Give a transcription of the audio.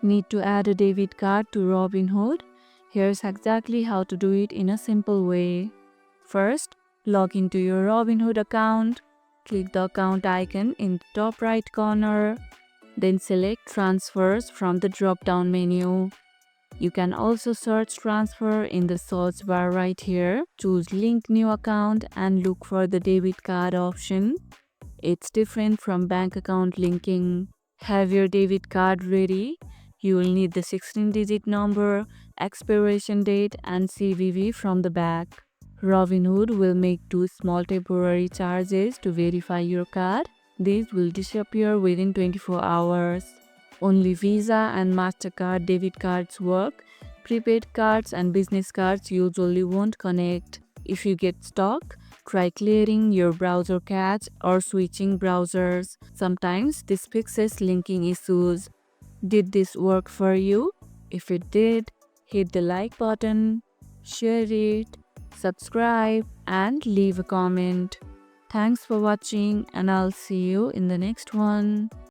Need to add a debit card to Robinhood? Here's exactly how to do it in a simple way. First, log into your Robinhood account. Click the account icon in the top right corner. Then select Transfers from the drop-down menu. You can also search transfer in the search bar right here. Choose link new account and look for the debit card option. It's different from bank account linking. Have your debit card ready. You will need the 16-digit number, expiration date and CVV from the back. Robinhood will make 2 small temporary charges to verify your card. These will disappear within 24 hours. Only Visa and MasterCard debit cards work. Prepaid cards and business cards usually won't connect. If you get stuck, try clearing your browser cache or switching browsers. Sometimes this fixes linking issues. Did this work for you? If it did, hit the like button, share it, subscribe, and leave a comment. Thanks for watching, and I'll see you in the next one.